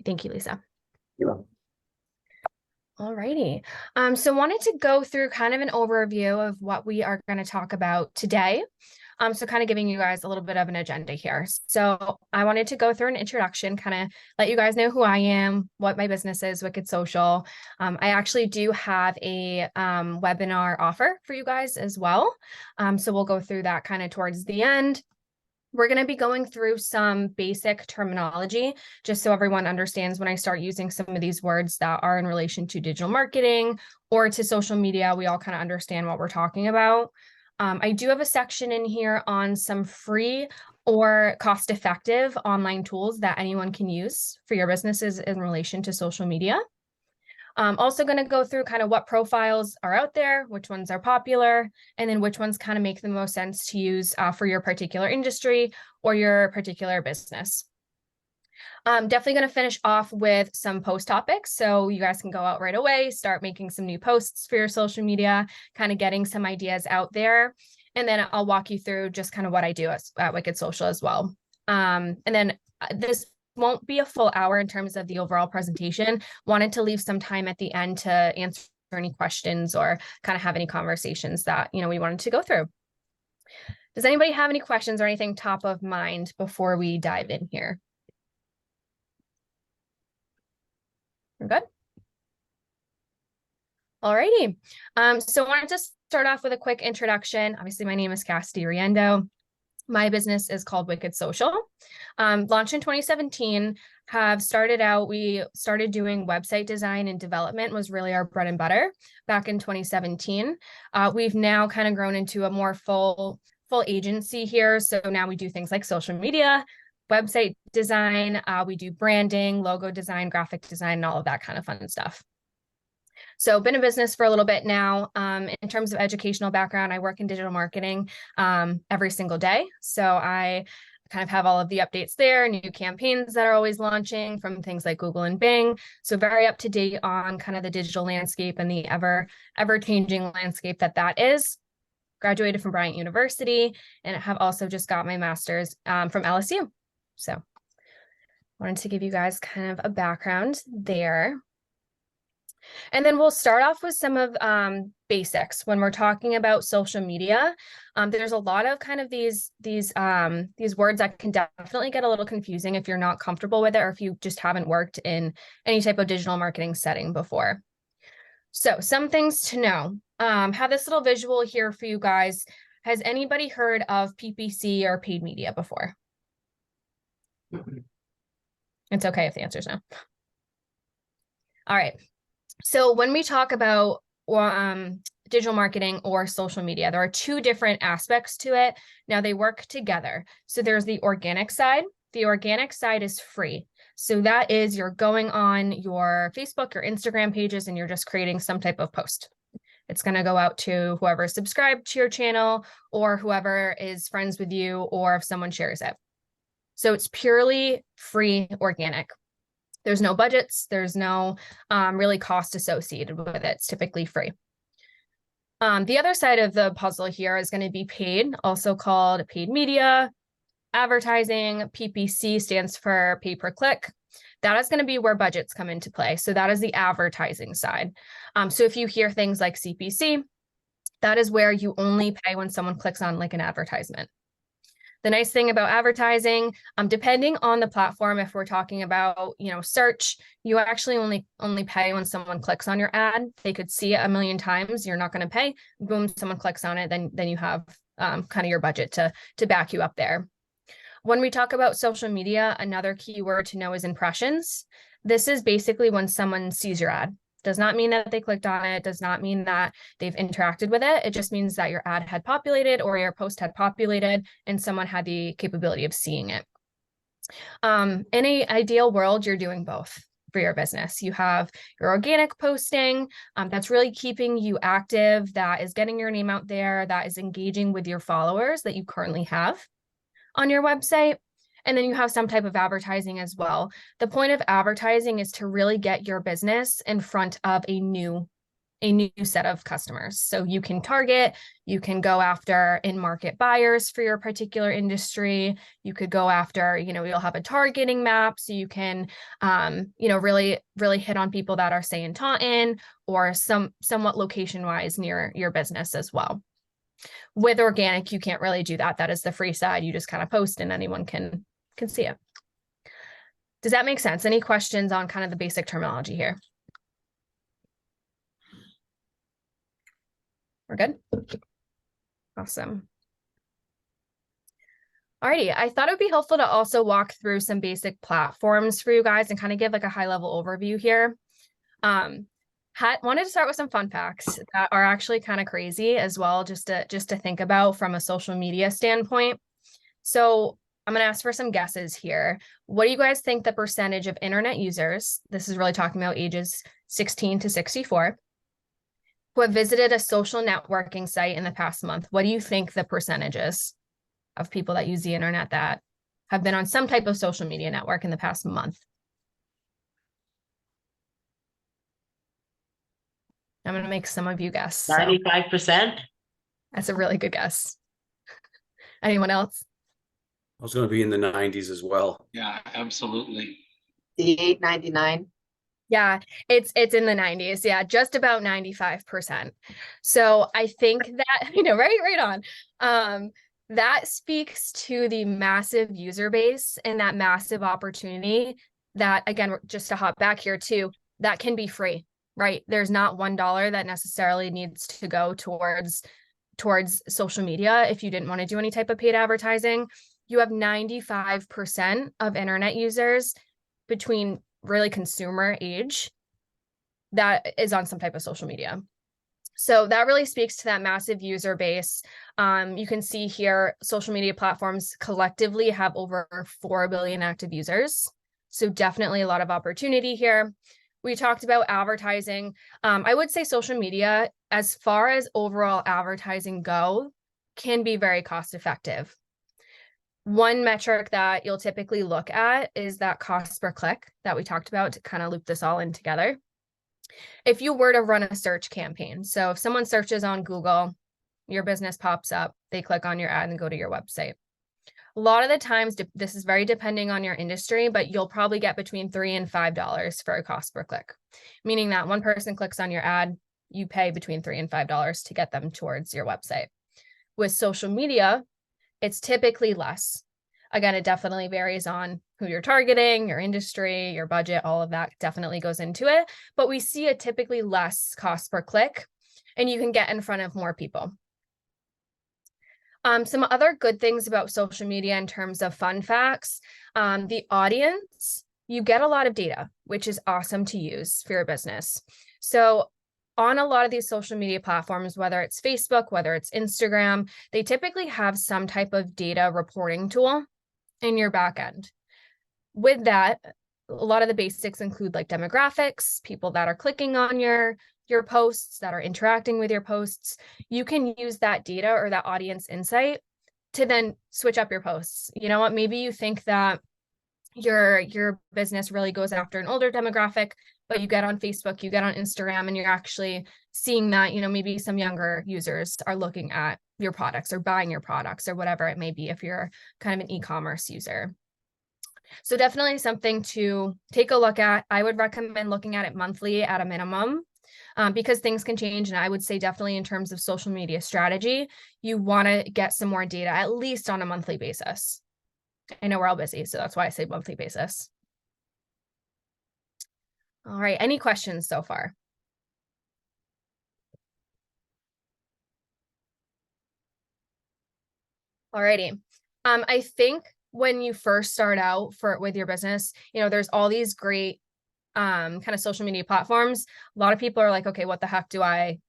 Great. Thank you, Lisa. You're welcome. All righty. So wanted to go through kind of an overview of what we are going to talk about today. So kind of giving you guys a little bit of an agenda here. So I wanted to go through an introduction, kind of let you guys know who I am, what my business is, Wicked Social. I actually do have a webinar offer for you guys as well. So we'll go through that kind of towards the end. We're going to be going through some basic terminology, just so everyone understands when I start using some of these words that are in relation to digital marketing or to social media, we all kind of understand what we're talking about. I do have a section in here on some free or cost-effective online tools that anyone can use for your businesses in relation to social media. I'm also going to go through kind of what profiles are out there, which ones are popular, and then which ones kind of make the most sense to use for your particular industry or your particular business. Definitely going to finish off with some post topics. So you guys can go out right away, start making some new posts for your social media, kind of getting some ideas out there. And then I'll walk you through just kind of what I do at Wicked Social as well. And then this won't be a full hour in terms of the overall presentation. Wanted to leave some time at the end to answer any questions or kind of have any conversations that, we wanted to go through. Does anybody have any questions or anything top of mind before we dive in here? We're good? All righty. So I wanted to start off with a quick introduction. Obviously, my name is Cassidy Riendo. My business is called Wicked Social. Launched in 2017, we started doing website design and development was really our bread and butter back in 2017. We've now kind of grown into a more full agency here. So now we do things like social media, website design, we do branding, logo design, graphic design, and all of that kind of fun stuff. So been in business for a little bit now. In terms of educational background, I work in digital marketing every single day. So I kind of have all of the updates there, new campaigns that are always launching from things like Google and Bing. So very up to date on kind of the digital landscape and the ever-changing landscape that is. Graduated from Bryant University and have also just got my master's from LSU. So wanted to give you guys kind of a background there. And then we'll start off with some of basics when we're talking about social media. There's a lot of kind of these words that can definitely get a little confusing if you're not comfortable with it or if you just haven't worked in any type of digital marketing setting before. So some things to know. Have this little visual here for you guys. Has anybody heard of PPC or paid media before? It's okay if the answer is no. All right. So when we talk about digital marketing or social media, there are two different aspects to it. Now they work together. So there's the organic side. The organic side is free. So that is you're going on your Facebook or Instagram pages and you're just creating some type of post. It's going to go out to whoever is subscribed to your channel or whoever is friends with you or if someone shares it. So it's purely free organic. There's no budgets. There's no really cost associated with it. It's typically free. The other side of the puzzle here is going to be paid, also called paid media, advertising. PPC stands for pay per click. That is going to be where budgets come into play. So that is the advertising side. So if you hear things like CPC, that is where you only pay when someone clicks on like an advertisement. The nice thing about advertising, depending on the platform, if we're talking about, search, you actually only pay when someone clicks on your ad. They could see it a million times. You're not going to pay. Boom, someone clicks on it, then you have kind of your budget to back you up there. When we talk about social media, another key word to know is impressions. This is basically when someone sees your ad. Does not mean that they clicked on it, does not mean that they've interacted with it. It just means that your ad had populated or your post had populated and someone had the capability of seeing it. In an ideal world, you're doing both for your business. You have your organic posting that's really keeping you active, that is getting your name out there, that is engaging with your followers that you currently have on your website. And then you have some type of advertising as well. The point of advertising is to really get your business in front of a new a new set of customers. So you can target, you can go after in-market buyers for your particular industry. You could go after, you'll have a targeting map, so you can, really, really hit on people that are, say, in Taunton or somewhat location-wise near your business as well. With organic, you can't really do that. That is the free side. You just kind of post and anyone can see it. Does that make sense? Any questions on kind of the basic terminology here? We're good? Awesome. Alrighty, I thought it would be helpful to also walk through some basic platforms for you guys and kind of give like a high level overview here. Wanted to start with some fun facts that are actually kind of crazy as well, just to think about from a social media standpoint. So I'm going to ask for some guesses here. What do you guys think the percentage of internet users, this is really talking about ages 16 to 64, who have visited a social networking site in the past month? What do you think the percentage is of people that use the internet that have been on some type of social media network in the past month? I'm going to make some of you guess. 95%. That's a really good guess. Anyone else? I was going to be in the 90s as well. Yeah, absolutely. 98.99. Yeah, it's in the 90s. Yeah, just about 95%. So I think that, right on. That speaks to the massive user base and that massive opportunity that, again, just to hop back here too, that can be free, right? There's not $1 that necessarily needs to go towards social media if you didn't want to do any type of paid advertising. You have 95% of internet users between really consumer age that is on some type of social media. So that really speaks to that massive user base. You can see here, social media platforms collectively have over 4 billion active users. So definitely a lot of opportunity here. We talked about advertising. I would say social media, as far as overall advertising go, can be very cost effective. One metric that you'll typically look at is that cost per click that we talked about to kind of loop this all in together. If you were to run a search campaign, so if someone searches on Google, your business pops up, they click on your ad and go to your website. A lot of the times, this is very depending on your industry, but you'll probably get between $3 and $5 for a cost per click, meaning that one person clicks on your ad, you pay between $3 and $5 to get them towards your website. With social media, it's typically less. Again, it definitely varies on who you're targeting, your industry, your budget, all of that definitely goes into it. But we see a typically less cost per click, and you can get in front of more people. Some other good things about social media in terms of fun facts, the audience, you get a lot of data, which is awesome to use for your business. So on a lot of these social media platforms, whether it's Facebook, whether it's Instagram, they typically have some type of data reporting tool in your back end. With that, a lot of the basics include like demographics, people that are clicking on your posts, that are interacting with your posts. You can use that data or that audience insight to then switch up your posts. You know what? Maybe you think that your business really goes after an older demographic, but you get on Facebook, you get on Instagram, and you're actually seeing that, maybe some younger users are looking at your products or buying your products or whatever it may be if you're kind of an e-commerce user. So definitely something to take a look at. I would recommend looking at it monthly at a minimum, because things can change. And I would say definitely in terms of social media strategy, you want to get some more data, at least on a monthly basis. I know we're all busy, so that's why I say monthly basis. All right, any questions so far? All righty. I think when you first start out with your business, there's all these great kind of social media platforms. A lot of people are like, okay, what the heck do I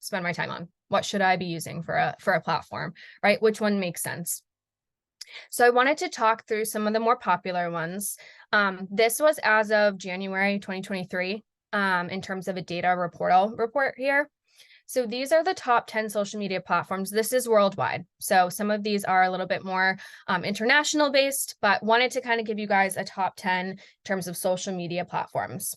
spend my time on? What should I be using for a platform, right? Which one makes sense? So I wanted to talk through some of the more popular ones. This was as of January 2023 in terms of a data report here. So these are the top 10 social media platforms. This is worldwide. So some of these are a little bit more international based, but wanted to kind of give you guys a top 10 in terms of social media platforms.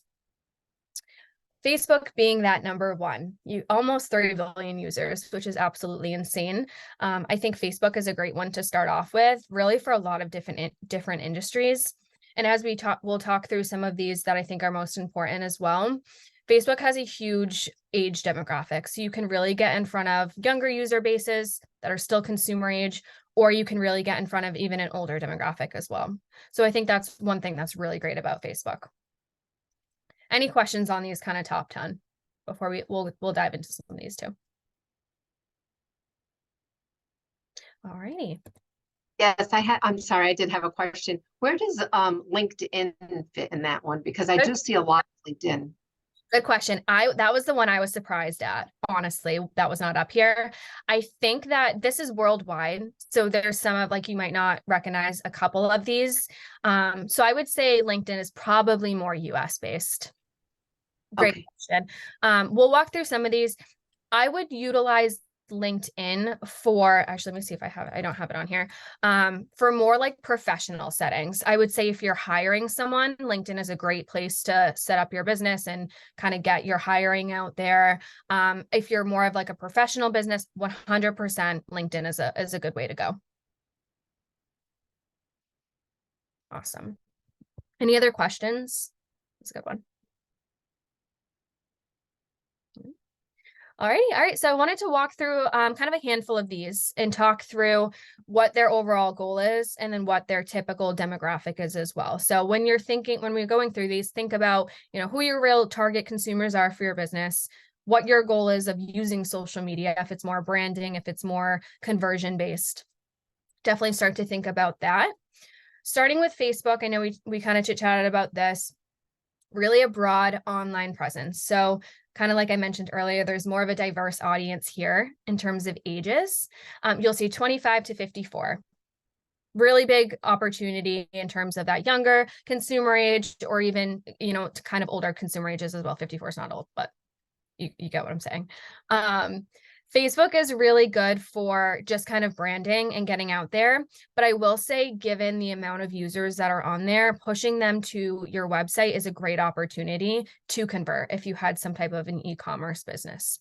Facebook being that number one, you almost 30 billion users, which is absolutely insane. I think Facebook is a great one to start off with, really for a lot of different industries. And as we'll talk through some of these that I think are most important as well. Facebook has a huge age demographic, so you can really get in front of younger user bases that are still consumer age, or you can really get in front of even an older demographic as well. So I think that's one thing that's really great about Facebook. Any questions on these kind of top 10 before we'll dive into some of these too? All righty. Yes, I'm sorry, I did have a question. Where does LinkedIn fit in that one? Because I do see a lot of LinkedIn. Good question. That was the one I was surprised at. Honestly, that was not up here. I think that this is worldwide. So there's some of, like, you might not recognize a couple of these. So I would say LinkedIn is probably more US based. Great question. We'll walk through some of these. I would utilize LinkedIn for, actually, let me see if I don't have it on here. For more like professional settings. I would say if you're hiring someone, LinkedIn is a great place to set up your business and kind of get your hiring out there. If you're more of like a professional business, 100% LinkedIn is a good way to go. Awesome. Any other questions? That's a good one. All right. So I wanted to walk through kind of a handful of these and talk through what their overall goal is and then what their typical demographic is as well. So when we're going through these, think about, who your real target consumers are for your business, what your goal is of using social media, if it's more branding, if it's more conversion based. Definitely start to think about that. Starting with Facebook, I know we kind of chit-chatted about this, really a broad online presence. So kind of like I mentioned earlier, there's more of a diverse audience here in terms of ages. You'll see 25 to 54. Really big opportunity in terms of that younger consumer age, or even, to kind of older consumer ages as well. 54 is not old, but you get what I'm saying. Facebook is really good for just kind of branding and getting out there. But I will say, given the amount of users that are on there, pushing them to your website is a great opportunity to convert if you had some type of an e-commerce business.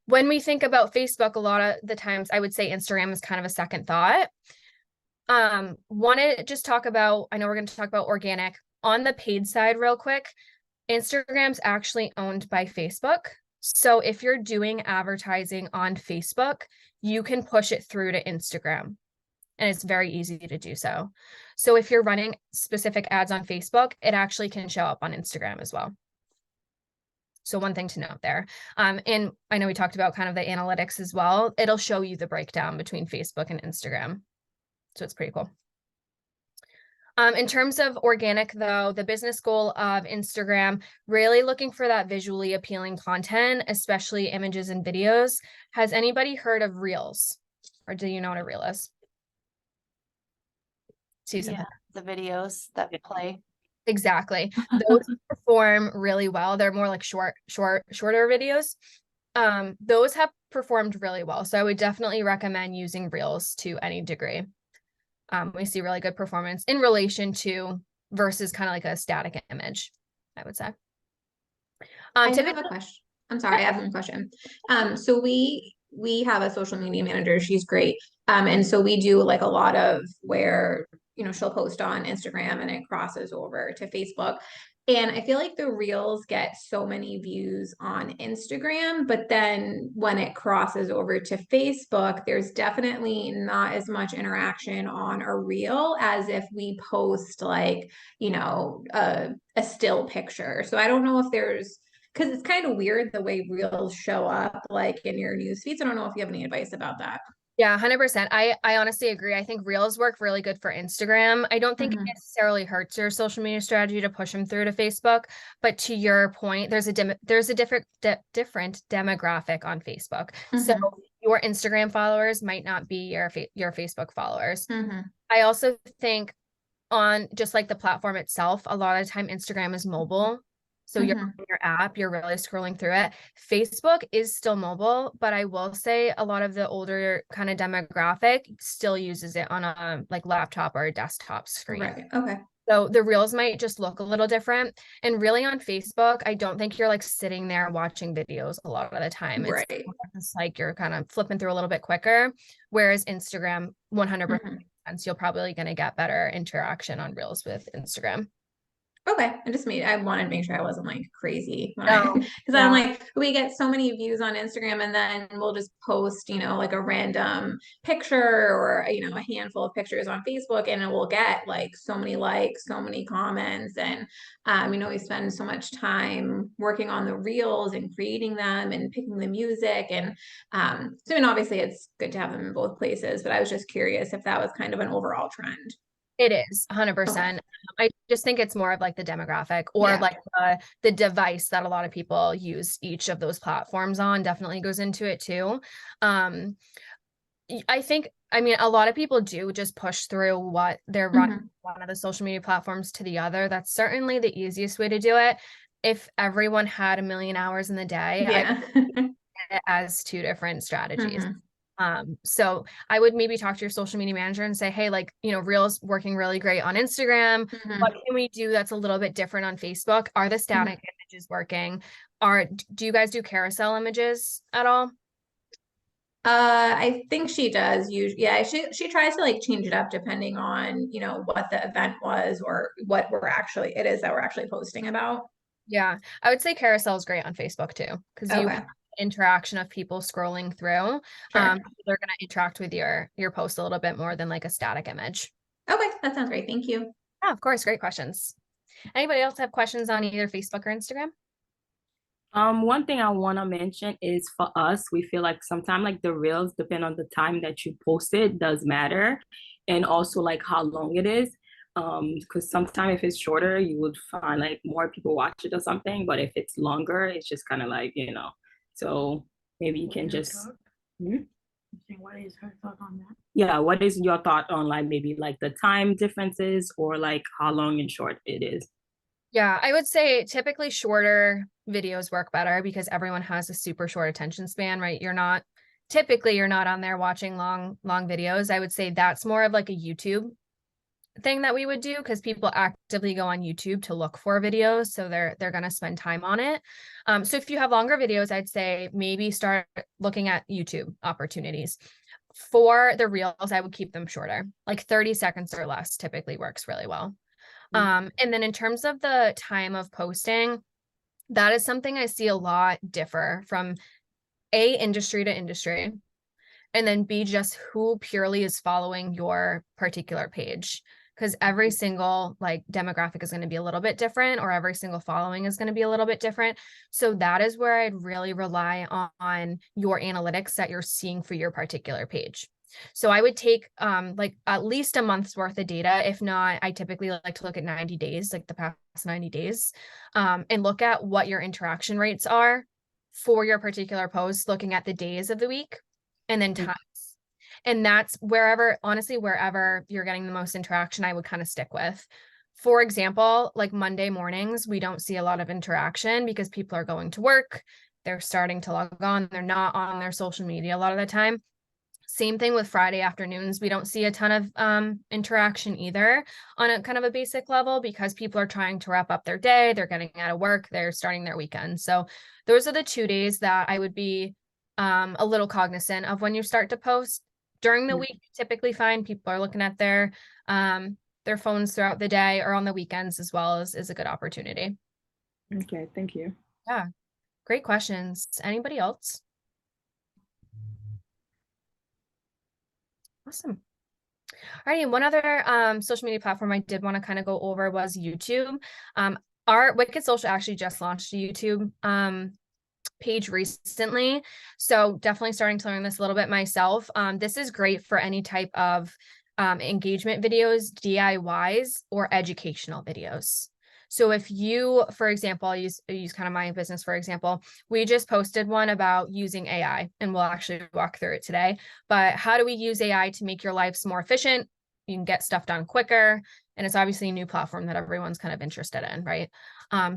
When we think about Facebook, a lot of the times I would say Instagram is kind of a second thought. Want to just talk about, I know we're going to talk about organic. On the paid side real quick, Instagram's actually owned by Facebook. So if you're doing advertising on Facebook, you can push it through to Instagram, and it's very easy to do so. So if you're running specific ads on Facebook, it actually can show up on Instagram as well. So one thing to note there. And I know we talked about kind of the analytics as well. It'll show you the breakdown between Facebook and Instagram. So it's pretty cool. In terms of organic, though, the business goal of Instagram, really looking for that visually appealing content, especially images and videos. Has anybody heard of Reels? Or do you know what a Reel is? Susan? Yeah, the videos that play. Exactly. Those perform really well. They're more like shorter videos. Those have performed really well. So I would definitely recommend using Reels to any degree. We see really good performance in relation to versus kind of like a static image, I would say. I have a question. I'm sorry, I have one question. So we have a social media manager. She's great. And so we do like a lot of where, she'll post on Instagram and it crosses over to Facebook. And I feel like the Reels get so many views on Instagram, but then when it crosses over to Facebook, there's definitely not as much interaction on a Reel as if we post like, a still picture. So I don't know if there's, because it's kind of weird the way Reels show up like in your news feeds. I don't know if you have any advice about that. Yeah, 100%. I honestly agree. I think Reels work really good for Instagram. I don't think it necessarily hurts your social media strategy to push them through to Facebook. But to your point, there's a different demographic on Facebook. So your Instagram followers might not be your Facebook followers. I also think on just like the platform itself, a lot of the time Instagram is mobile. So you're on your app, you're really scrolling through it. Facebook is still mobile, but I will say a lot of the older kind of demographic still uses it on a like laptop or a desktop screen. Right. Okay. So the reels might just look a little different. And really on Facebook, I don't think you're like sitting there watching videos a lot of the time. It's Right. just like you're kind of flipping through a little bit quicker. Whereas Instagram, 100% Mhm. sense, you're probably going to get better interaction on reels with Instagram. Okay, I wanted to make sure I wasn't like crazy when No, because I'm like, we get so many views on Instagram and then we'll just post, like a random picture or, a handful of pictures on Facebook and it will get like so many likes, so many comments. And, we spend so much time working on the reels and creating them and picking the music. And, so, obviously it's good to have them in both places, but I was just curious if that was kind of an overall trend. It is 100%. I just think it's more of like the demographic or Yeah. like the device that a lot of people use each of those platforms on definitely goes into it too. I mean, a lot of people do just push through what they're running Mhm. one of the social media platforms to the other. That's certainly the easiest way to do it. If everyone had 1 million hours in the day, I Yeah. it as two different strategies. Mhm. So I would maybe talk to your social media manager and say, hey, like, Reels working really great on Instagram. Mhm. What can we do that's a little bit different on Facebook? Are the static images working? Do you guys do carousel images at all? I think she does usually. Yeah, she tries to like change it up depending on, what the event was or what it is that we're actually posting about. Yeah, I would say carousel is great on Facebook too, because you Okay, have interaction of people scrolling through. sure. They're going to interact with your post a little bit more than like a static image. Okay, that sounds great. Thank you. Yeah, of course, great questions. Anybody else have questions on either Facebook or Instagram? One thing I want to mention is for us, we feel like sometimes like the reels, depend on the time that you post it, does matter, and also like how long it is. Because sometimes if it's shorter, you would find like more people watch it or something, but if it's longer, it's just kind of like, so maybe you can just. Hmm? What is her thought on that? Yeah, what is your thought on like maybe like the time differences or like how long and short it is? Yeah, I would say typically shorter videos work better because everyone has a super short attention span, right? You're not on there watching long videos. I would say that's more of like a YouTube thing that we would do because people actively go on YouTube to look for videos, so they're going to spend time on it. So if you have longer videos, I'd say maybe start looking at YouTube opportunities. For the reels, I would keep them shorter, like 30 seconds or less typically works really well. And then in terms of the time of posting, that is something I see a lot differ from A, industry to industry, and then B, just who purely is following your particular page. Because every single like demographic is going to be a little bit different, or every single following is going to be a little bit different. So that is where I'd really rely on your analytics that you're seeing for your particular page. So I would take like at least a month's worth of data. If not, I typically like to look at 90 days, like the past 90 days, and look at what your interaction rates are for your particular post, looking at the days of the week and then times. And that's honestly, wherever you're getting the most interaction, I would kind of stick with. For example, like Monday mornings, we don't see a lot of interaction because people are going to work. They're starting to log on. They're not on their social media a lot of the time. Same thing with Friday afternoons. We don't see a ton of interaction either on a kind of a basic level because people are trying to wrap up their day. They're getting out of work. They're starting their weekend. So those are the 2 days that I would be a little cognizant of when you start to post. During the week, typically fine. People are looking at their phones throughout the day or on the weekends as well is a good opportunity. Okay, thank you. Yeah, great questions. Anybody else? Awesome. All right, and one other social media platform I did want to kind of go over was YouTube. Our Wicked Social actually just launched a YouTube page recently, so definitely starting to learn this a little bit myself. This is great for any type of engagement videos, DIYs, or educational videos. So if you, for example, I'll use kind of my business, for example, we just posted one about using AI and we'll actually walk through it today. But how do we use AI to make your lives more efficient? You can get stuff done quicker. And it's obviously a new platform that everyone's kind of interested in, right?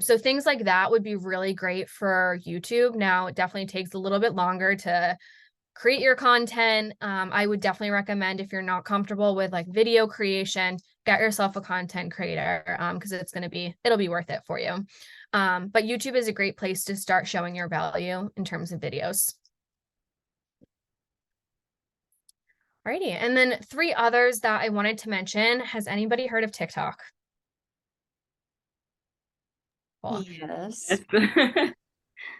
So things like that would be really great for YouTube. Now, it definitely takes a little bit longer to create your content. I would definitely recommend if you're not comfortable with like video creation, get yourself a content creator, because it'll be worth it for you. But YouTube is a great place to start showing your value in terms of videos. Alrighty, and then 3 others that I wanted to mention. Has anybody heard of TikTok? Cool. Yes.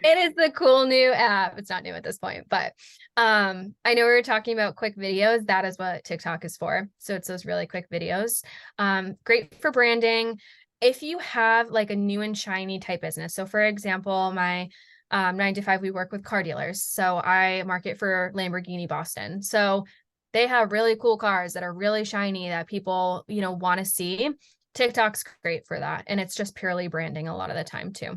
It is the cool new app. It's not new at this point, but I know we were talking about quick videos. That is what TikTok is for. So it's those really quick videos. Great for branding. If you have like a new and shiny type business. So for example, my 9 to 5, we work with car dealers. So I market for Lamborghini Boston. So they have really cool cars that are really shiny that people, want to see. TikTok's great for that. And it's just purely branding a lot of the time too.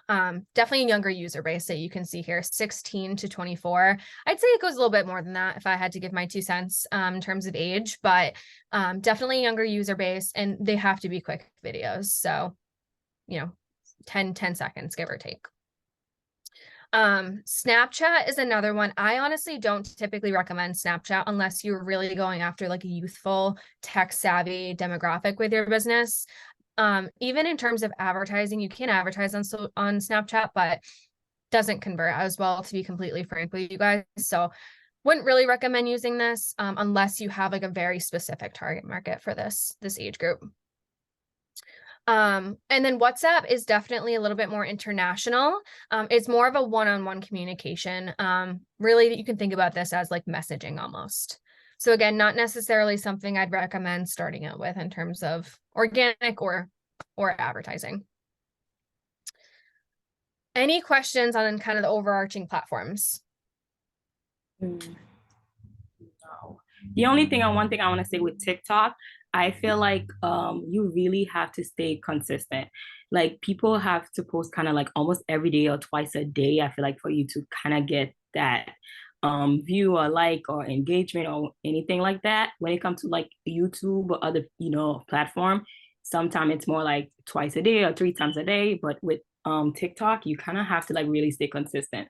Definitely a younger user base that you can see here, 16 to 24. I'd say it goes a little bit more than that if I had to give my 2 cents in terms of age, but definitely a younger user base, and they have to be quick videos. So, 10 seconds, give or take. Snapchat is another one. I honestly don't typically recommend Snapchat unless you're really going after like a youthful, tech savvy demographic with your business. Even in terms of advertising, you can advertise on Snapchat, but doesn't convert as well, to be completely frank with you guys. So wouldn't really recommend using this unless you have like a very specific target market for this age group. And then WhatsApp is definitely a little bit more international. It's more of a one-on-one communication. Really, you can think about this as like messaging almost. So again, not necessarily something I'd recommend starting out with in terms of organic or advertising. Any questions on kind of the overarching platforms? No. The only thing, one thing I want to say with TikTok, I feel like you really have to stay consistent. Like people have to post kind of like almost every day or twice a day. I feel like for you to kind of get that view or like or engagement or anything like that. When it comes to like YouTube or other, platform, sometimes it's more like twice a day or 3 times a day. But with TikTok, you kind of have to like really stay consistent.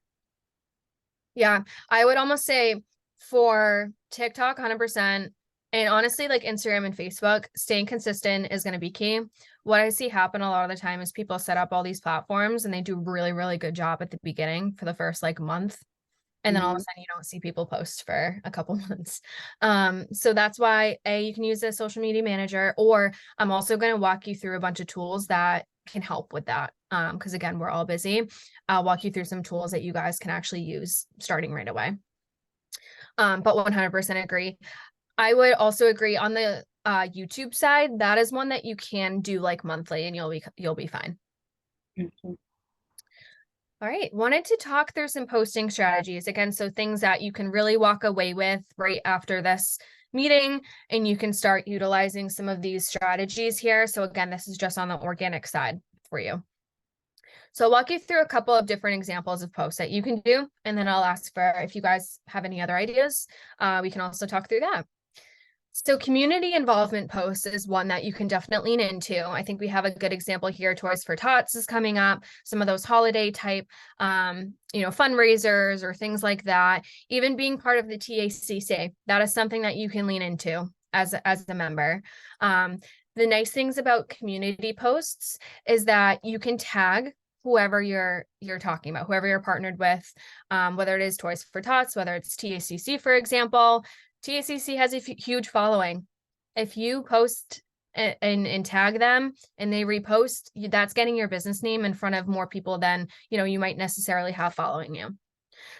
Yeah, I would almost say for TikTok, 100%. And honestly, like Instagram and Facebook, staying consistent is going to be key. What I see happen a lot of the time is people set up all these platforms and they do really, really good job at the beginning for the first like month. And then all of a sudden you don't see people post for a couple months. So that's why you can use a social media manager, or I'm also going to walk you through a bunch of tools that can help with that. Because again, we're all busy. I'll walk you through some tools that you guys can actually use starting right away. But 100% agree. I would also agree on the YouTube side, that is one that you can do like monthly and you'll be fine. Mm-hmm. All right, wanted to talk through some posting strategies again. So things that you can really walk away with right after this meeting, and you can start utilizing some of these strategies here. So again, this is just on the organic side for you. So I'll walk you through a couple of different examples of posts that you can do, and then I'll ask for if you guys have any other ideas. We can also talk through that. So community involvement posts is one that you can definitely lean into. I think we have a good example here. Toys for Tots is coming up. Some of those holiday type, fundraisers or things like that. Even being part of the TACC, that is something that you can lean into as a member. The nice things about community posts is that you can tag whoever you're talking about, whoever you're partnered with, whether it is Toys for Tots, whether it's TACC, for example. TACC has a huge following. If you post and tag them and they repost, that's getting your business name in front of more people than you might necessarily have following you.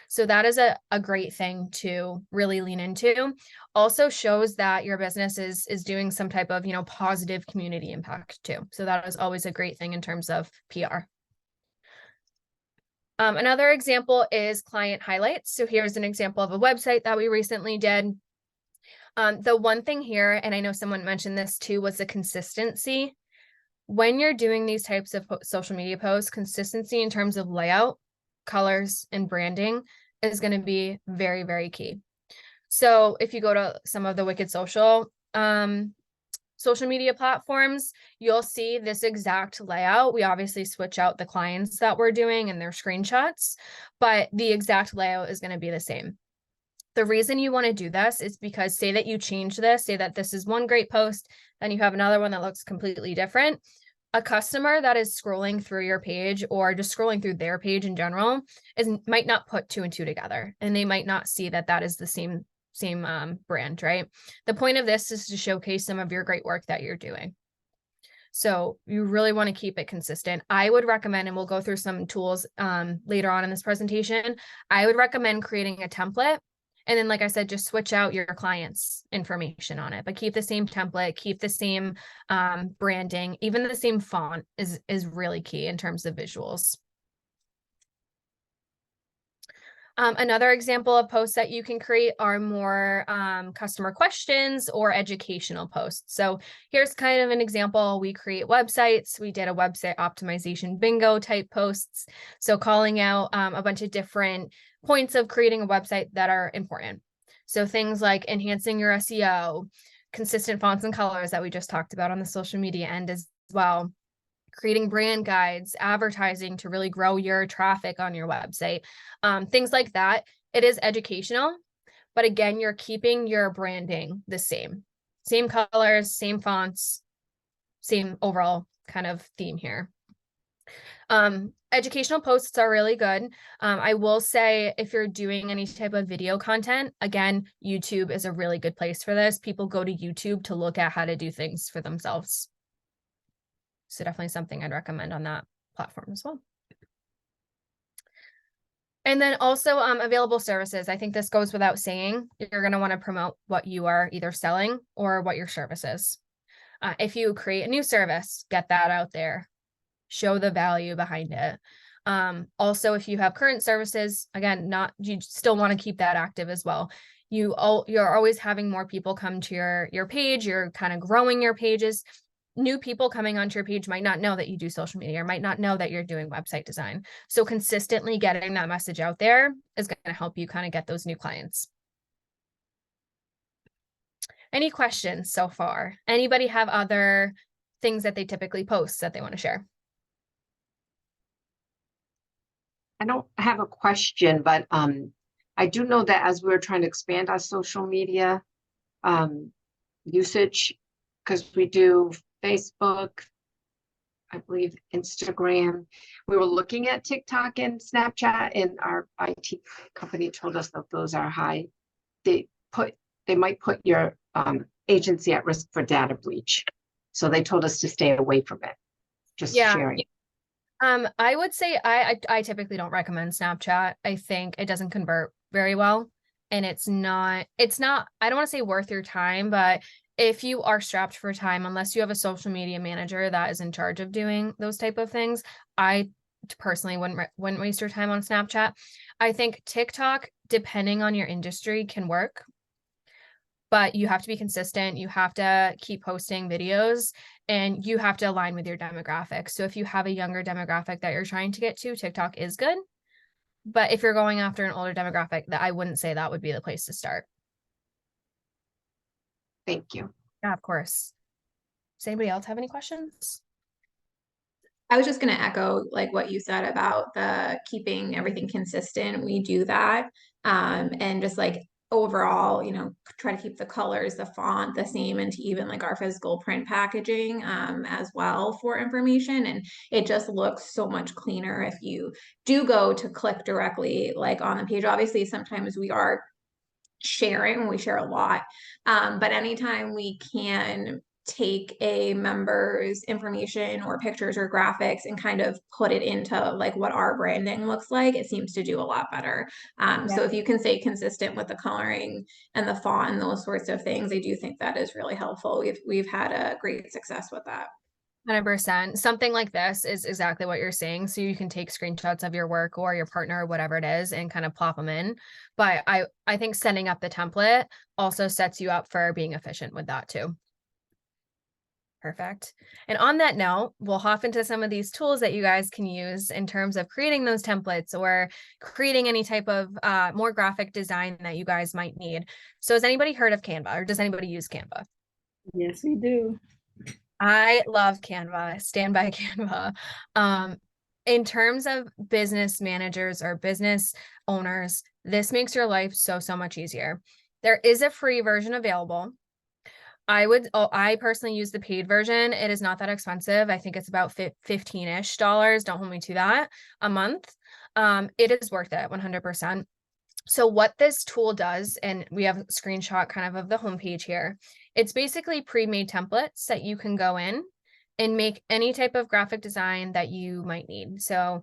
So that is a great thing to really lean into. Also shows that your business is doing some type of positive community impact too. So that is always a great thing in terms of PR. Another example is client highlights. So here's an example of a website that we recently did. The one thing here, and I know someone mentioned this too, was the consistency. When you're doing these types of social media posts, consistency in terms of layout, colors, and branding is going to be very, very key. So if you go to some of the Wicked Social social media platforms, you'll see this exact layout. We obviously switch out the clients that we're doing and their screenshots, but the exact layout is going to be the same. The reason you want to do this is because say that you change this, say that this is one great post, then you have another one that looks completely different. A customer that is scrolling through your page or just scrolling through their page in general might not put two and two together, and they might not see that that is the same brand, right? The point of this is to showcase some of your great work that you're doing. So you really want to keep it consistent. I would recommend, and we'll go through some tools later on in this presentation, I would recommend creating a template. And then, like I said, just switch out your client's information on it, but keep the same template, keep the same branding, even the same font is really key in terms of visuals. Another example of posts that you can create are more customer questions or educational posts. So here's kind of an example. We create websites. We did a website optimization bingo type posts. So calling out a bunch of different points of creating a website that are important. So things like enhancing your SEO, consistent fonts and colors that we just talked about on the social media end as well, creating brand guides, advertising to really grow your traffic on your website, things like that. It is educational, but again, you're keeping your branding the same colors, same fonts, same overall kind of theme here. Educational posts are really good. I will say if you're doing any type of video content, again, YouTube is a really good place for this. People go to YouTube to look at how to do things for themselves. So definitely something I'd recommend on that platform as well. And then also available services. I think this goes without saying. You're going to want to promote what you are either selling or what your service is. If you create a new service, get that out there. Show the value behind it. Also, if you have current services, again, you still want to keep that active as well. You're always having more people come to your page. You're kind of growing your pages. New people coming onto your page might not know that you do social media, or might not know that you're doing website design. So consistently getting that message out there is going to help you kind of get those new clients. Any questions so far? Anybody have other things that they typically post that they want to share? I don't have a question, but I do know that as we're trying to expand our social media usage, because we do Facebook, I believe Instagram, we were looking at TikTok and Snapchat, and our IT company told us that those are high. They might put your agency at risk for data breach. So they told us to stay away from it. Just sharing. I would say I typically don't recommend Snapchat. I think it doesn't convert very well, and it's not, I don't want to say worth your time, but if you are strapped for time, unless you have a social media manager that is in charge of doing those type of things, I personally wouldn't waste your time on Snapchat. I think TikTok, depending on your industry, can work, but you have to be consistent. You have to keep posting videos, and you have to align with your demographic. So if you have a younger demographic that you're trying to get to, TikTok is good. But if you're going after an older demographic, that I wouldn't say that would be the place to start. Thank you. Yeah, of course. Does anybody else have any questions? I was just going to echo like what you said about the keeping everything consistent. We do that. And just like overall, try to keep the colors, the font the same, and to even like our physical print packaging as well for information. And it just looks so much cleaner if you do go to click directly like on the page. Obviously, sometimes we are sharing, we share a lot, but anytime we can take a member's information or pictures or graphics and kind of put it into like what our branding looks like, it seems to do a lot better. So if you can stay consistent with the coloring and the font and those sorts of things, I do think that is really helpful. We've had a great success with that. 100%. Something like this is exactly what you're saying. So you can take screenshots of your work or your partner or whatever it is and kind of plop them in. But I think setting up the template also sets you up for being efficient with that too. Perfect. And on that note, we'll hop into some of these tools that you guys can use in terms of creating those templates or creating any type of more graphic design that you guys might need. So has anybody heard of Canva, or does anybody use Canva? Yes, we do. I love Canva. I stand by Canva. in terms of business managers or business owners, this makes your life so much easier. There is a free version available. I personally use the paid version. It is not that expensive. I think it's about $15-ish. Don't hold me to that, a month. It is worth it 100%. So what this tool does, and we have a screenshot kind of the homepage here, it's basically pre-made templates that you can go in and make any type of graphic design that you might need. So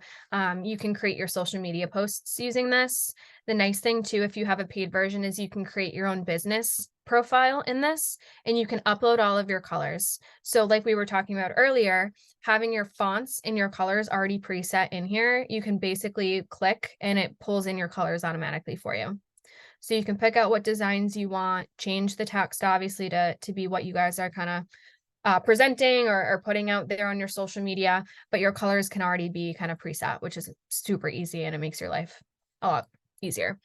you can create your social media posts using this. The nice thing too, if you have a paid version, is you can create your own business profile in this, and you can upload all of your colors. So like we were talking about earlier, having your fonts and your colors already preset in here, you can basically click and it pulls in your colors automatically for you. So you can pick out what designs you want, change the text obviously to be what you guys are kind of presenting or putting out there on your social media, but your colors can already be kind of preset, which is super easy, and it makes your life a lot easier.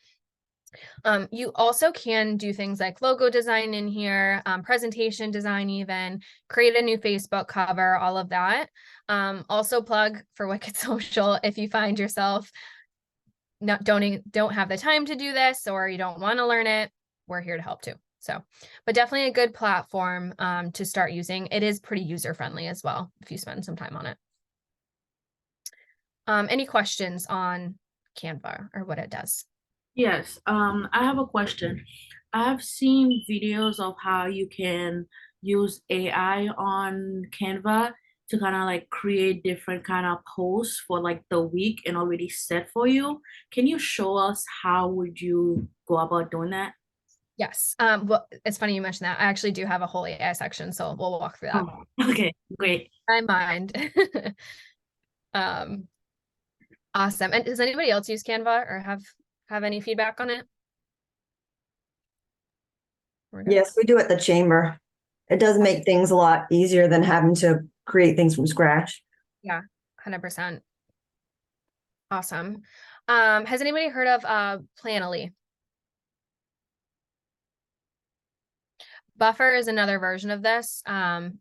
You also can do things like logo design in here, presentation design, even create a new Facebook cover, all of that. Also plug for Wicked Social if you find yourself don't have the time to do this, or you don't want to learn it, we're here to help too. So, but definitely a good platform to start using. It is pretty user-friendly as well if you spend some time on it. Any questions on Canva or what it does? Yes, I have a question. I've seen videos of how you can use AI on Canva to kind of like create different kind of posts for like the week and already set for you. Can you show us how would you go about doing that? Yes. Well, it's funny you mentioned that. I actually do have a whole AI section, so we'll walk through that. Oh, okay, great. My mind. Awesome. And does anybody else use Canva or have any feedback on it? We're good. Yes, we do at the chamber. It does make things a lot easier than having to create things from scratch. 100%. Awesome. Has anybody heard of Planoly? Buffer is another version of this,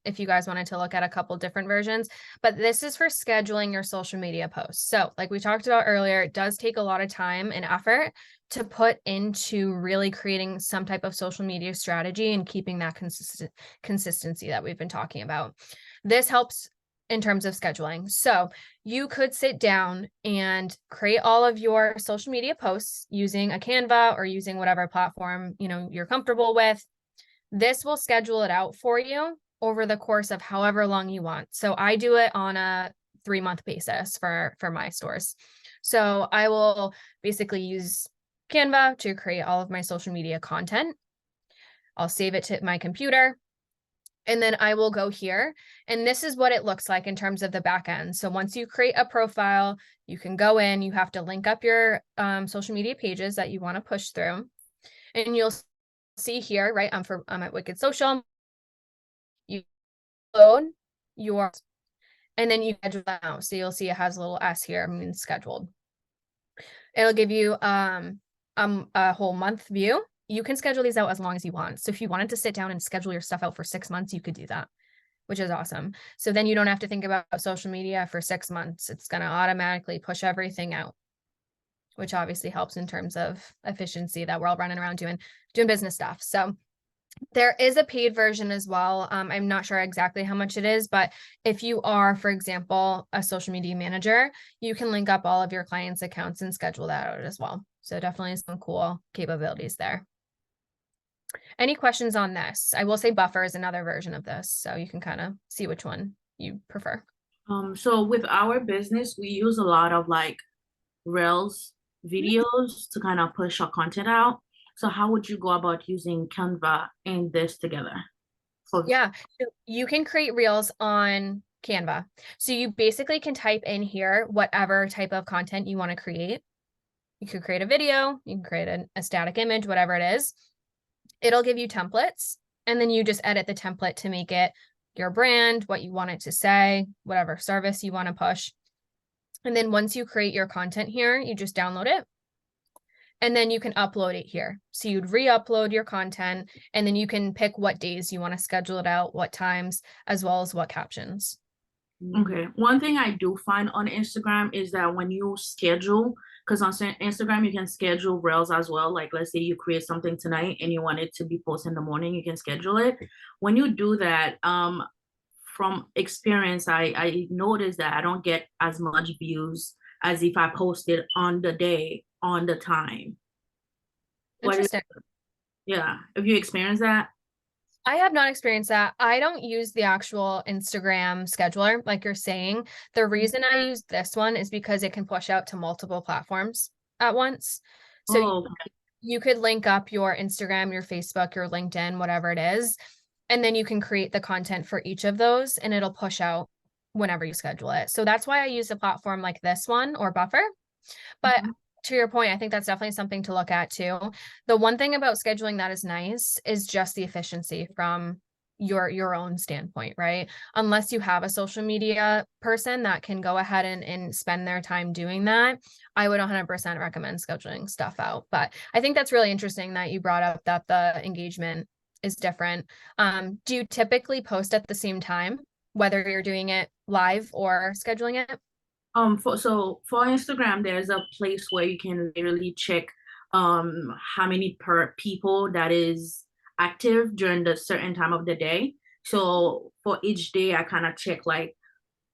if you guys wanted to look at a couple different versions, but this is for scheduling your social media posts. So like we talked about earlier, it does take a lot of time and effort to put into really creating some type of social media strategy and keeping that consistency that we've been talking about. This helps in terms of scheduling. So you could sit down and create all of your social media posts using a Canva or using whatever platform, you're comfortable with. This will schedule it out for you over the course of however long you want. So I do it on a 3-month basis for my stores. So I will basically use Canva to create all of my social media content. I'll save it to my computer, and then I will go here. And this is what it looks like in terms of the back end. So once you create a profile, you can go in, you have to link up your social media pages that you want to push through, and you'll see here, right? I'm at Wicked Social. You load yours, and then you schedule that out. So you'll see it has a little S here. I mean, scheduled. It'll give you a whole month view. You can schedule these out as long as you want. So if you wanted to sit down and schedule your stuff out for 6 months, you could do that, which is awesome. So then you don't have to think about social media for 6 months. It's going to automatically push everything out, which obviously helps in terms of efficiency that we're all running around doing business stuff. So there is a paid version as well. I'm not sure exactly how much it is, but if you are, for example, a social media manager, you can link up all of your clients' accounts and schedule that out as well. So definitely some cool capabilities there. Any questions on this? I will say Buffer is another version of this, so you can kind of see which one you prefer. So with our business, we use a lot of like Reels videos to kind of push our content out. So how would you go about using Canva and this together? Yeah, so you can create Reels on Canva. So you basically can type in here whatever type of content you want to create. You could create a video, you can create a static image, whatever it is. It'll give you templates, and then you just edit the template to make it your brand, what you want it to say, whatever service you want to push. And then once you create your content here, you just download it, and then you can upload it here. So you'd re-upload your content, and then you can pick what days you want to schedule it out, what times, as well as what captions. Okay. One thing I do find on Instagram is that when you schedule, because on Instagram you can schedule reels as well. Like let's say you create something tonight and you want it to be posted in the morning, you can schedule it. When you do that, from experience, I noticed that I don't get as much views as if I posted on the day, on the time. What is, Interesting. yeah, have you experienced that? I have not experienced that. I don't use the actual Instagram scheduler, like you're saying. The reason I use this one is because it can push out to multiple platforms at once. So Oh, you could link up your Instagram, your Facebook, your LinkedIn, whatever it is, and then you can create the content for each of those and it'll push out whenever you schedule it. So that's why I use a platform like this one or Buffer. But to your point, I think that's definitely something to look at too. The one thing about scheduling that is nice is just the efficiency from your own standpoint, right? Unless you have a social media person that can go ahead and spend their time doing that, I would 100% recommend scheduling stuff out. But I think that's really interesting that you brought up that the engagement is different. Do you typically post at the same time, whether you're doing it live or scheduling it? For Instagram, there's a place where you can literally check how many per people that is active during the certain time of the day. So for each day, I kind of check like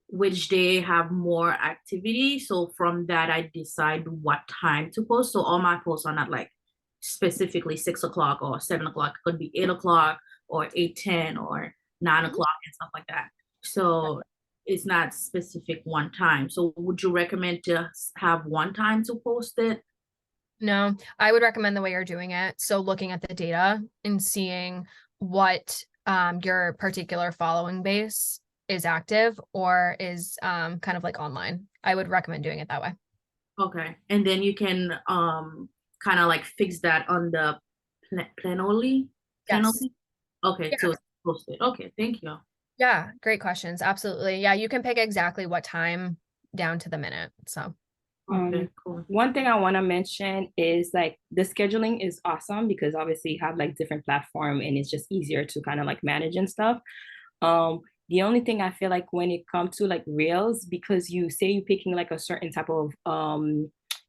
which day have more activity. So from that, I decide what time to post. So all my posts are not like specifically 6 o'clock or 7 o'clock. It could be 8 o'clock or 8:10 or 9 o'clock and stuff like that. So it's not specific one time. So would you recommend to have one time to post it? No, I would recommend the way you're doing it. So looking at the data and seeing what your particular following base is active or is kind of like online. I would recommend doing it that way. Okay. And then you can kind of like fix that on the Planoly? Yes. Planoly? Okay, Yeah. so it's posted. Okay, thank you. Yeah, great questions. Absolutely. Yeah, you can pick exactly what time down to the minute. So Okay, cool. One thing I want to mention is like the scheduling is awesome because obviously you have like different platform and it's just easier to kind of like manage and stuff. The only thing I feel like when it comes to like reels, because you say you're picking like a certain type of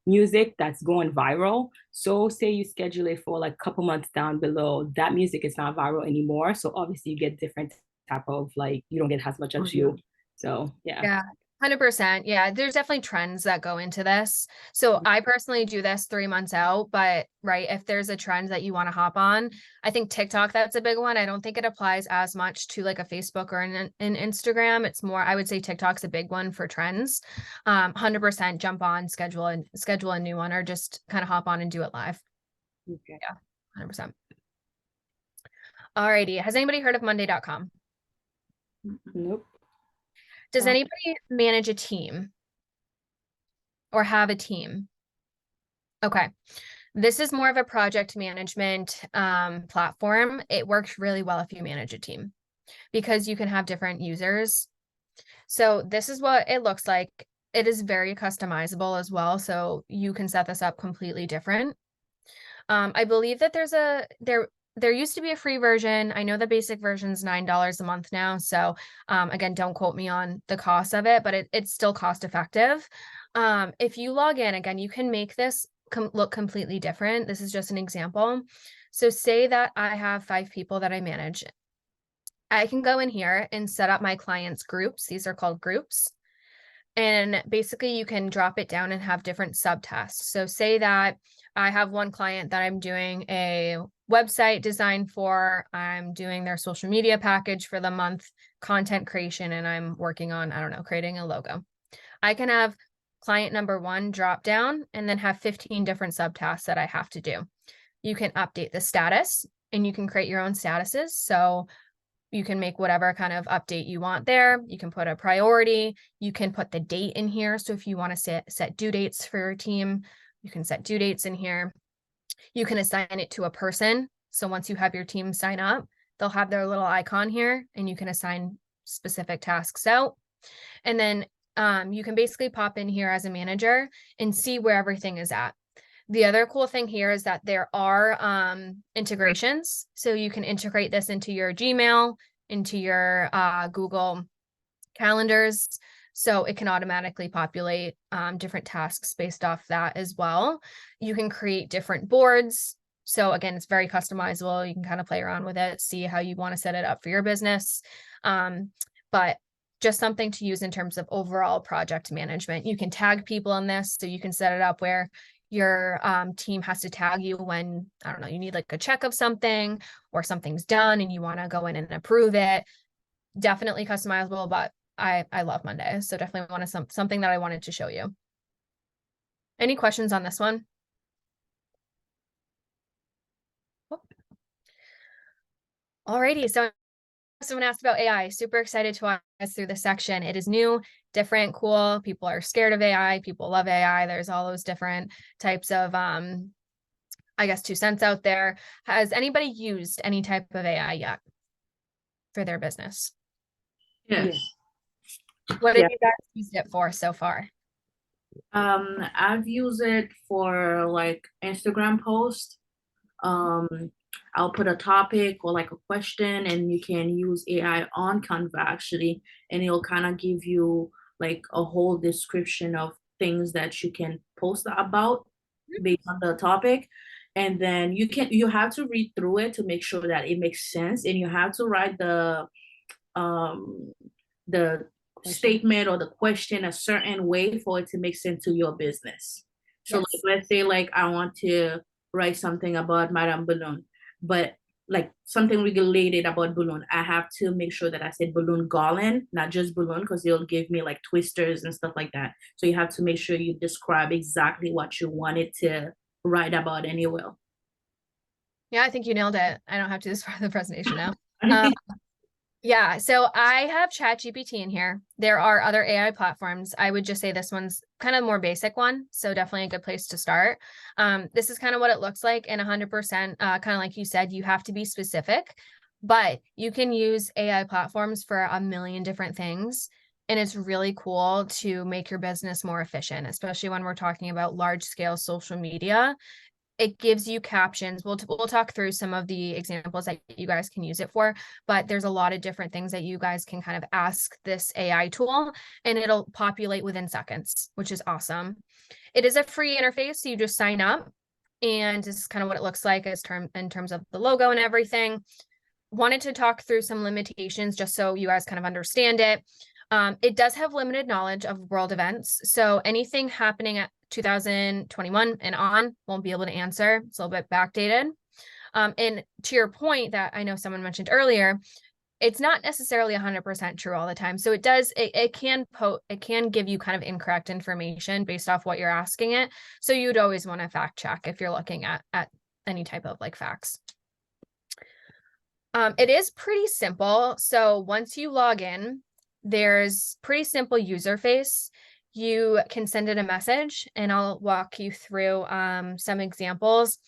music that's going viral. So say you schedule it for like a couple months down below, that music is not viral anymore. So obviously you get different type of like you don't get as much as you. So yeah. 100%. Yeah, there's definitely trends that go into this. So I personally do this 3 months out, but right, if there's a trend that you want to hop on, I think TikTok, that's a big one. I don't think it applies as much to like a Facebook or an Instagram. It's more, I would say TikTok's a big one for trends. 100% jump on, schedule a new one, or just kind of hop on and do it live. Okay. Yeah, 100%. Alrighty. Has anybody heard of Monday.com? Nope. Does Yeah. anybody manage a team or have a team? Okay. This is more of a project management platform. It works really well if you manage a team because you can have different users. So this is what it looks like. It is very customizable as well. So you can set this up completely different. I believe that there used to be a free version. I know the basic version is $9 a month now. So again, don't quote me on the cost of it, but it's still cost effective. If you log in, again, you can make this look completely different. This is just an example. So say that I have 5 people that I manage. I can go in here and set up my clients' groups. These are called groups. And basically you can drop it down and have different subtasks. So say that I have one client that I'm doing a website design for, I'm doing their social media package for the month, content creation, and I'm working on, I don't know, creating a logo. I can have client number 1 drop down and then have 15 different subtasks that I have to do. You can update the status and you can create your own statuses. So you can make whatever kind of update you want there. You can put a priority. You can put the date in here. So if you want to set due dates for your team, you can set due dates in here. You can assign it to a person. So once you have your team sign up, they'll have their little icon here and you can assign specific tasks out. And then you can basically pop in here as a manager and see where everything is at. The other cool thing here is that there are integrations. So you can integrate this into your Gmail, into your Google calendars. So it can automatically populate different tasks based off that as well. You can create different boards. So again, it's very customizable. You can kind of play around with it, see how you want to set it up for your business. But just something to use in terms of overall project management. You can tag people in this, so you can set it up where your team has to tag you when, I don't know, you need like a check of something or something's done and you want to go in and approve it. Definitely customizable, but I love Monday. So definitely wanted something that I wanted to show you. Any questions on this one? Alrighty, so someone asked about AI. Super excited to walk us through this section. It is new, different, cool. People are scared of AI. People love AI. There's all those different types of, I guess, 2 cents out there. Has anybody used any type of AI yet for their business? Yes. What have Yeah. you guys used it for so far? I've used it for like Instagram post. I'll put a topic or like a question, and you can use AI on Canva actually, and it'll kind of give you like a whole description of things that you can post about based on the topic. And then you have to read through it to make sure that it makes sense, and you have to write the statement or the question a certain way for it to make sense to your business. So Yes. like, let's say like I want to write something about Madame Balloon, but like something related about balloon, I have to make sure that I said balloon garland, not just balloon, because it'll give me like twisters and stuff like that. So you have to make sure you describe exactly what you wanted to write about anyway. Yeah, I think you nailed it. I don't have to do this for the presentation now. Yeah, so I have ChatGPT in here. There are other AI platforms. I would just say this one's kind of more basic one, so definitely a good place to start. This is kind of what it looks like, and 100%, kind of like you said, you have to be specific, but you can use AI platforms for a million different things, and it's really cool to make your business more efficient, especially when we're talking about large scale social media. It gives you captions. We'll talk through some of the examples that you guys can use it for, but there's a lot of different things that you guys can kind of ask this AI tool, and it'll populate within seconds, which is awesome. It is a free interface, so you just sign up, and this is kind of what it looks like in terms of the logo and everything. Wanted to talk through some limitations just so you guys kind of understand it. It does have limited knowledge of world events, so anything happening at 2021 and on won't be able to answer. It's a little bit backdated. And to your point that I know someone mentioned earlier, it's not necessarily 100% true all the time. So it can give you kind of incorrect information based off what you're asking it. So you'd always want to fact check if you're looking at any type of like facts. It is pretty simple. So once you log in, there's pretty simple user face. You can send it a message, and I'll walk you through some examples.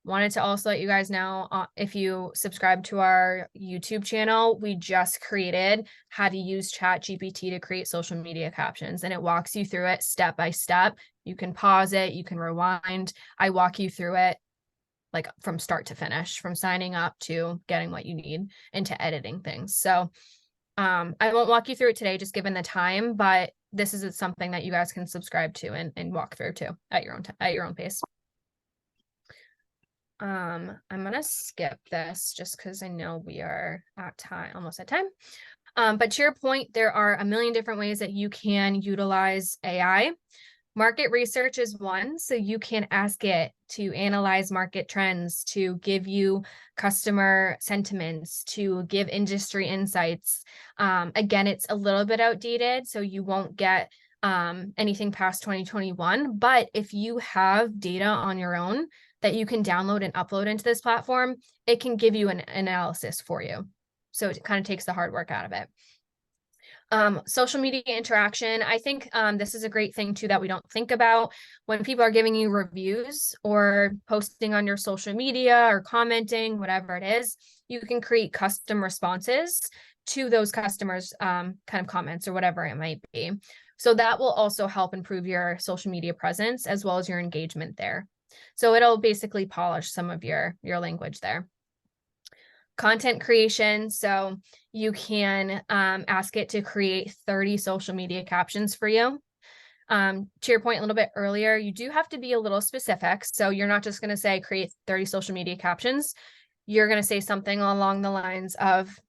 Wanted to also let you guys know, if you subscribe to our YouTube channel, we just created how to use ChatGPT to create social media captions, and it walks you through it step by step. You can pause it, you can rewind. I walk you through it like from start to finish, from signing up to getting what you need and to editing things. So I won't walk you through it today, just given the time, but this is something that you guys can subscribe to and walk through too at your own pace. I'm gonna skip this just because I know we are at time, almost at time. But to your point, there are a million different ways that you can utilize AI. Market research is one, so you can ask it to analyze market trends, to give you customer sentiments, to give industry insights. Again, it's a little bit outdated, so you won't get anything past 2021. But if you have data on your own that you can download and upload into this platform, it can give you an analysis for you. So it kind of takes the hard work out of it. Social media interaction. I think this is a great thing too that we don't think about. When people are giving you reviews or posting on your social media or commenting, whatever it is, you can create custom responses to those customers' kind of comments or whatever it might be. So that will also help improve your social media presence as well as your engagement there. So it'll basically polish some of your language there. content creation. So you can ask it to create 30 social media captions for you. To your point a little bit earlier, you do have to be a little specific. So you're not just going to say create 30 social media captions. You're going to say something along the lines of,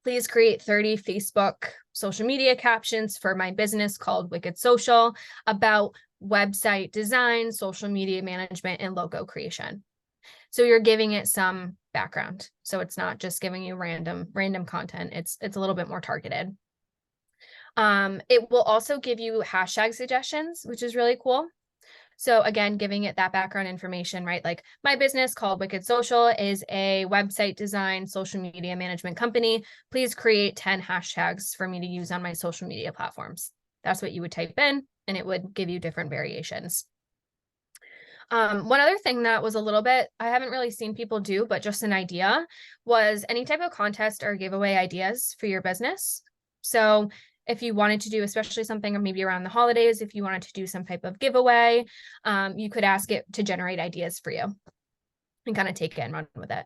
please create 30 Facebook social media captions for my business called Wicked Social about website design, social media management, and logo creation. So you're giving it some background. So it's not just giving you random content. It's a little bit more targeted. It will also give you hashtag suggestions, which is really cool. So again, giving it that background information, right? Like my business called Wicked Social is a website design, social media management company. Please create 10 hashtags for me to use on my social media platforms. That's what you would type in, and it would give you different variations. One other thing that was a little bit, I haven't really seen people do, but just an idea, was any type of contest or giveaway ideas for your business. So if you wanted to do, especially something or maybe around the holidays, if you wanted to do some type of giveaway, you could ask it to generate ideas for you and kind of take it and run with it.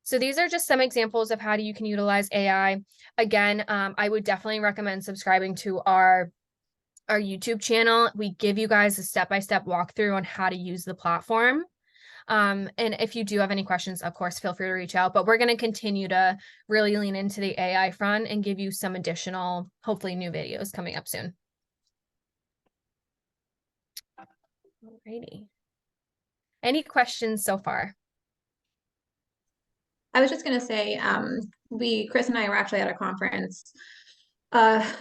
So these are just some examples of how you can utilize AI. Again, I would definitely recommend subscribing to our YouTube channel. We give you guys a step-by-step walkthrough on how to use the platform. And if you do have any questions, of course, feel free to reach out, but we're going to continue to really lean into the AI front and give you some additional, hopefully new videos coming up soon. Alrighty. Any questions so far? I was just gonna say, Chris and I were actually at a conference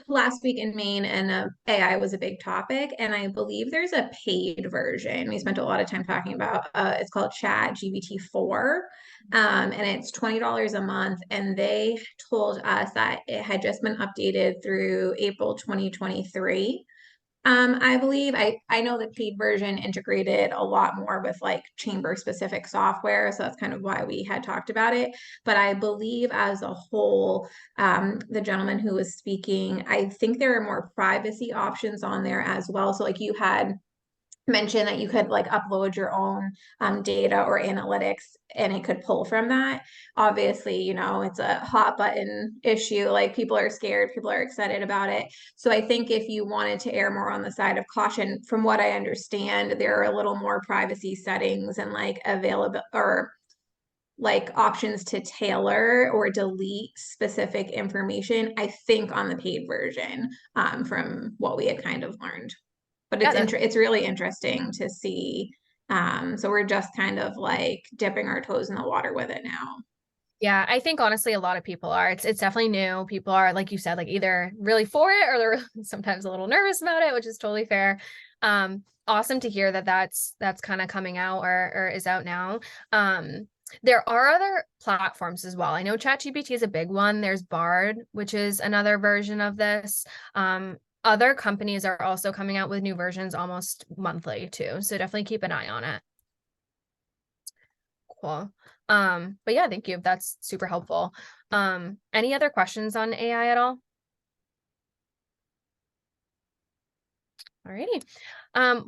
last week in Maine, and AI was a big topic, and I believe there's a paid version. We spent a lot of time talking about it's called ChatGPT 4, and it's $20 a month, and they told us that it had just been updated through April 2023. I believe I know the paid version integrated a lot more with like chamber specific software. So that's kind of why we had talked about it. But I believe as a whole, the gentleman who was speaking, I think there are more privacy options on there as well. So like you had mentioned that you could like upload your own data or analytics and it could pull from that. Obviously, you know, it's a hot button issue. Like people are scared, people are excited about it. So I think if you wanted to err more on the side of caution, from what I understand, there are a little more privacy settings and like available or like options to tailor or delete specific information, I think on the paid version, from what we had kind of learned. But it's really interesting to see. So we're just kind of like dipping our toes in the water with it now. Yeah, I think honestly a lot of people are. It's definitely new. People are, like you said, like either really for it or they're sometimes a little nervous about it, which is totally fair. Awesome to hear that that's kind of coming out or is out now. There are other platforms as well. I know ChatGPT is a big one. There's Bard, which is another version of this. Other companies are also coming out with new versions almost monthly too. So definitely keep an eye on it. Cool. But yeah, thank you. That's super helpful. Any other questions on AI at all? Alrighty.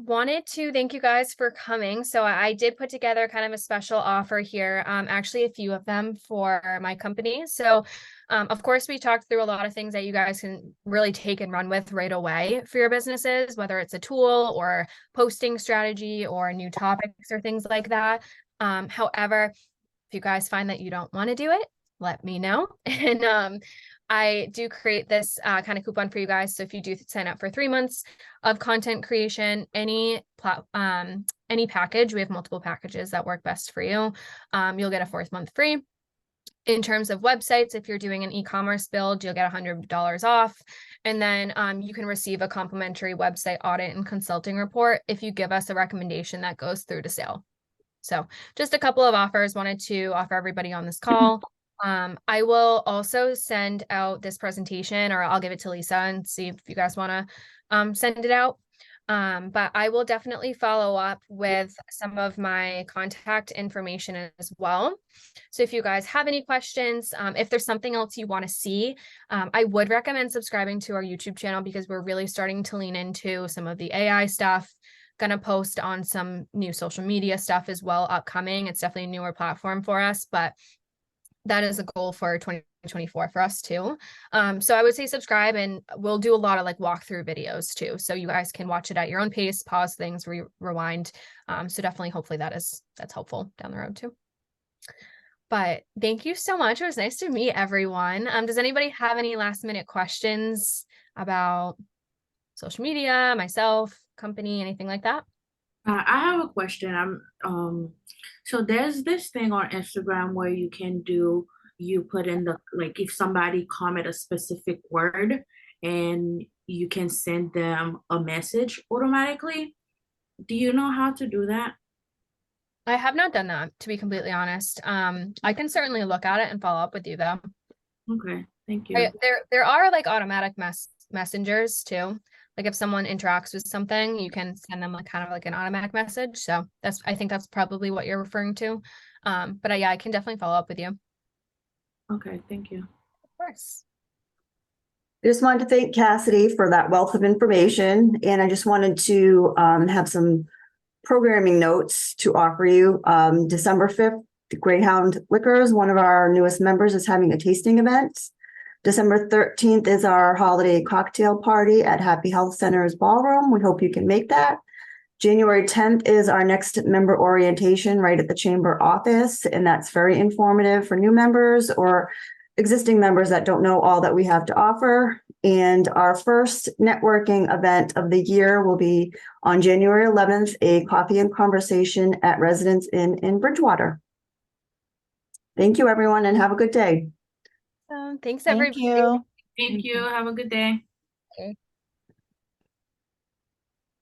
Wanted to thank you guys for coming. So I did put together kind of a special offer here, actually a few of them for my company. So of course, we talked through a lot of things that you guys can really take and run with right away for your businesses, whether it's a tool or posting strategy or new topics or things like that. However, if you guys find that you don't want to do it, let me know. And I do create this kind of coupon for you guys. So if you do sign up for 3 months of content creation, any package, we have multiple packages that work best for you. You'll get a 4th month free. In terms of websites, if you're doing an e-commerce build, you'll get $100 off. And then you can receive a complimentary website audit and consulting report if you give us a recommendation that goes through to sale. So just a couple of offers wanted to offer everybody on this call. I will also send out this presentation, or I'll give it to Lisa and see if you guys want to send it out. But I will definitely follow up with some of my contact information as well. So if you guys have any questions, if there's something else you want to see, I would recommend subscribing to our YouTube channel because we're really starting to lean into some of the AI stuff. Gonna post on some new social media stuff as well upcoming. It's definitely a newer platform for us, but that is a goal for 2024 for us too. So I would say subscribe, and we'll do a lot of like walkthrough videos too. So you guys can watch it at your own pace, pause things, rewind. So definitely, hopefully that's helpful down the road too. But thank you so much. It was nice to meet everyone. Does anybody have any last minute questions about social media, myself, company, anything like that? I have a question. So there's this thing on Instagram where you put in like if somebody comment a specific word and you can send them a message automatically. Do you know how to do that? I have not done that, to be completely honest. I can certainly look at it and follow up with you though. Okay, thank you. There are like automatic messengers too. Like if someone interacts with something, you can send them like kind of like an automatic message. So I think that's probably what you're referring to. But yeah, I can definitely follow up with you. Of Okay, thank you. course. I just wanted to thank Cassidy for that wealth of information, and I just wanted to have some programming notes to offer you. December 5th, Greyhound Liquors, one of our newest members, is having a tasting event. December 13th is our holiday cocktail party at Happy Health Center's ballroom. We hope you can make that. January 10th is our next member orientation right at the chamber office, and that's very informative for new members or existing members that don't know all that we have to offer. And our first networking event of the year will be on January 11th, a coffee and conversation at Residence Inn in Bridgewater. Thank you, everyone, and have a good day. Thanks, Thank everybody. you. Thank you. Have a good day. Okay.